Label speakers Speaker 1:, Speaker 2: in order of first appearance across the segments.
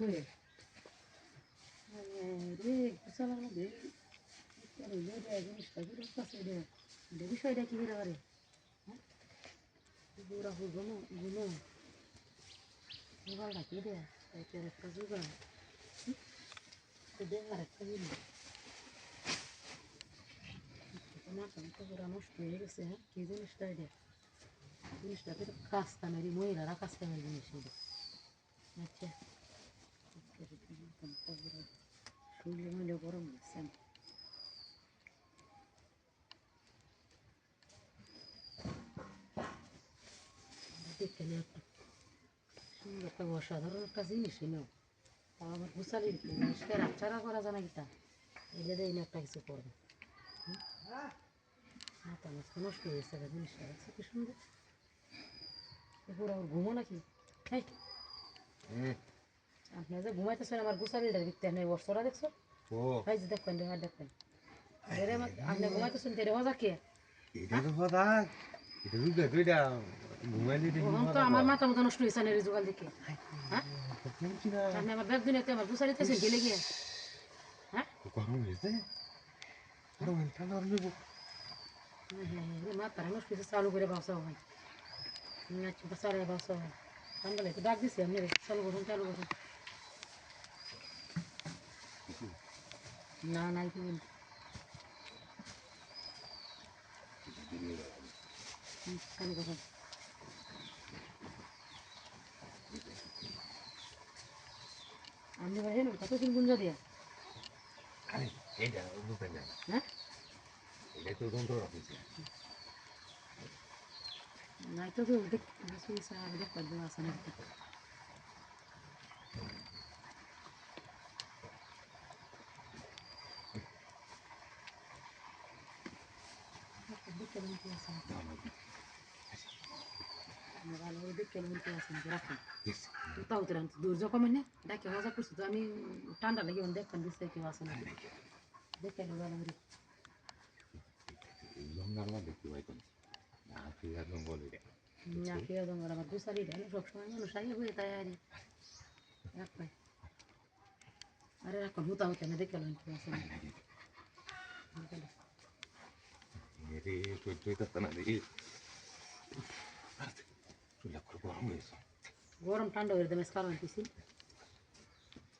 Speaker 1: করে রে গুছালাম না দে জিনিসটা গুলো কাছে দে বিষয়টা কি করে পারে হ্যাঁ গুড়া গুলো গুলো জোগাড়টা কি দেয় এটার একটা জোগাড় দে আর একটা জিনিস মাথা তো পুরা নষ্ট হয়ে গেছে হ্যাঁ কি জিনিসটা এটা জিনিসটা তো কাজ কামেরি মহিলারা কাজ কামের জিনিস এটা আচ্ছা শরীরে মহিলা গরম লাগছে দেখতে নিয়ে একটা সুন্দর একটা অসাধারণ একটা জিনিস এনে তা আমার গুছালি জিনিসটা রাখছাড়া করা যায় না কিতা এলে দেয় না একটা কিছু করবে মাথা নষ্ট নষ্ট হয়ে গেছে জিনিসটা দেখছে কি সুন্দর পুরো ঘুমো নাকি হ্যাঁ আপনি যে ঘুমাইতেছেন আমার গুছালিটা দেখতে নেই বর্ষরা দেখছো ভাই যে দেখবেন দেখবেন আপনি ঘুমাইতেছেন তেরে মজা কে তো আমার মাথা মতো নষ্ট হয়েছে না রেজুগাল দেখে হ্যাঁ আপনি আমার ব্যাগ দিনে আমার গুছালিতেছেন গেলে গিয়ে হ্যাঁ মাথাটা নষ্ট হয়েছে চালু করে বাসা হয় চালু বাসা হয় ঠান্ডা লাগে ডাক দিছি আপনি চালু করুন না নাই তো চালু করুন আপনি ভাই কত দিন গুঞ্জা দিয়া হ্যাঁ নাই তো দেখ পারবো আসা না ভালো করে দেখে আসেন রাখুন তাও তো দূর কমে না দেখে মজা করছি তো আমি ঠান্ডা লেগে দেখবেন দিচ্ছে কেউ আসে না দেখে ভালো করে না কেউ জঙ্গল আমার গুছালি দেয় সবসময় মানুষ আগে হয়ে তাই আর রাখবে আরে রাখুন হুতা হতে না দেখে কেউ আসে না গরম ঠান্ডা হয়ে দেবে কারণ কিছু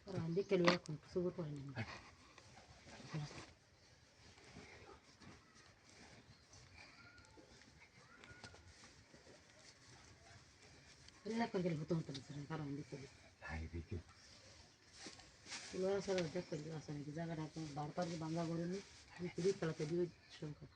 Speaker 1: কারণ দেখে এখন সুগর করে নেবেন করে গেলে হতো হতো কারণ দেখে লোহার সারা দেখে আসে নাকি জায়গাটা এখন বার পার বাংলা করেনি আমি ফিরিয়ে ফেলাতে দিয়ে সংখ্যা